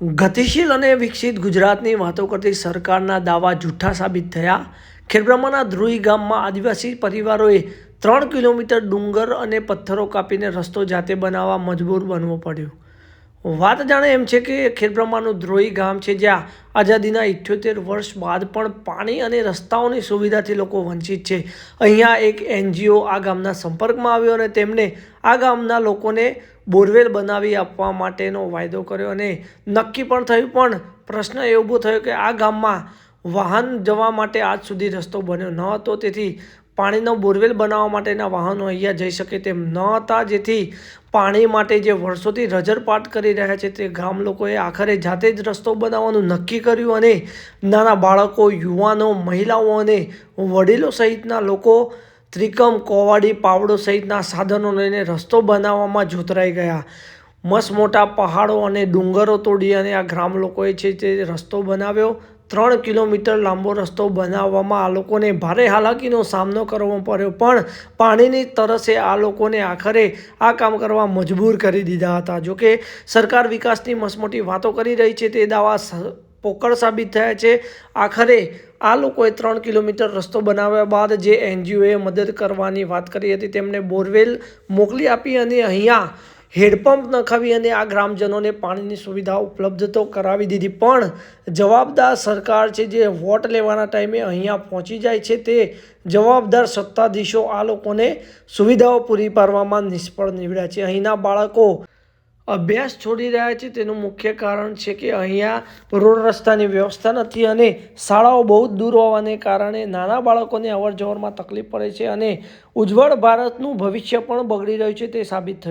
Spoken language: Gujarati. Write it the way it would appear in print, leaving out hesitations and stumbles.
ગતિશીલ અને વિકસિત ગુજરાતની વાતો કરતી સરકારના દાવા જૂઠ્ઠા સાબિત થયા। ખેડબ્રહ્માના ધ્રોઈ ગામમાં આદિવાસી પરિવારોએ 3 કિલોમીટર ડુંગર અને પથ્થરો કાપીને રસ્તો જાતે બનાવવા મજબૂર બનવું પડ્યું। વાત જાણે એમ છે કે ખેડબ્રહ્માનું ધ્રોઈ ગામ છે જ્યાં આઝાદીના 78 વર્ષ બાદ પણ પાણી અને રસ્તાઓની સુવિધાથી લોકો વંચિત છે। અહીંયા એક NGO આ ગામના સંપર્કમાં આવ્યો અને તેમણે આ ગામના લોકોને બોરવેલ બનાવી આપવા માટેનો વાયદો કર્યો અને નક્કી પણ થયું। પણ પ્રશ્ન એ ઊભો થયો કે આ ગામમાં વાહન જવા માટે આજ સુધી રસ્તો બન્યો ન હતો, તેથી પાણીનો બોરવેલ બનાવવા માટેના વાહનો અહીંયા જઈ શકે તેમ ન હતા, જેથી પાણી માટે જે વર્ષોથી રજળપાટ કરી રહ્યા છે તે ગામ લોકોએ આખરે જાતે જ રસ્તો બનાવવાનું નક્કી કર્યું અને નાના બાળકો, યુવાનો, મહિલાઓ અને વડીલો સહિતના લોકો ત્રિકમ, કોવાડી, પાવડો સહિતના સાધનો લઈને રસ્તો બનાવવામાં જોતરાઈ ગયા। મસ્ત મોટા પહાડો અને ડુંગરો તોડી અને આ ગ્રામ લોકોએ છે તે રસ્તો બનાવ્યો। 3 કિલોમીટર લાંબો રસ્તો બનાવવામાં આ લોકોને ભારે હાલાકીનો સામનો કરવો પડ્યો, પણ પાણીની તરસે આ લોકોને આખરે આ કામ કરવા મજબૂર કરી દીધા હતા। જોકે સરકાર વિકાસની મસમોટી વાતો કરી રહી છે તે દાવા પોકળ સાબિત થયા છે। આખરે આ લોકોએ 3 કિલોમીટર રસ્તો બનાવ્યા બાદ જે NGOએ મદદ કરવાની વાત કરી હતી તેમણે બોરવેલ મોકલી આપી અને અહીંયા હેડપંપ નખાવી અને આ ગ્રામજનોને પાણીની સુવિધા ઉપલબ્ધ તો કરાવી દીધી। પણ જવાબદાર સરકાર છે જે વોટ લેવાના ટાઈમે અહીંયા પહોંચી જાય છે તે જવાબદાર સત્તાધીશો આ લોકોને સુવિધાઓ પૂરી પાડવામાં નિષ્ફળ નીવડ્યા છે। અહીંના બાળકો અભ્યાસ છોડી રહ્યા છે તેનું મુખ્ય કારણ છે કે અહીંયા રોડ રસ્તાની વ્યવસ્થા નથી અને શાળાઓ બહુ દૂર હોવાને કારણે નાના બાળકોને અવર જવરમાં તકલીફ પડે છે અને ઉજ્જવળ ભારતનું ભવિષ્ય પણ બગડી રહ્યું છે તે સાબિત થયું।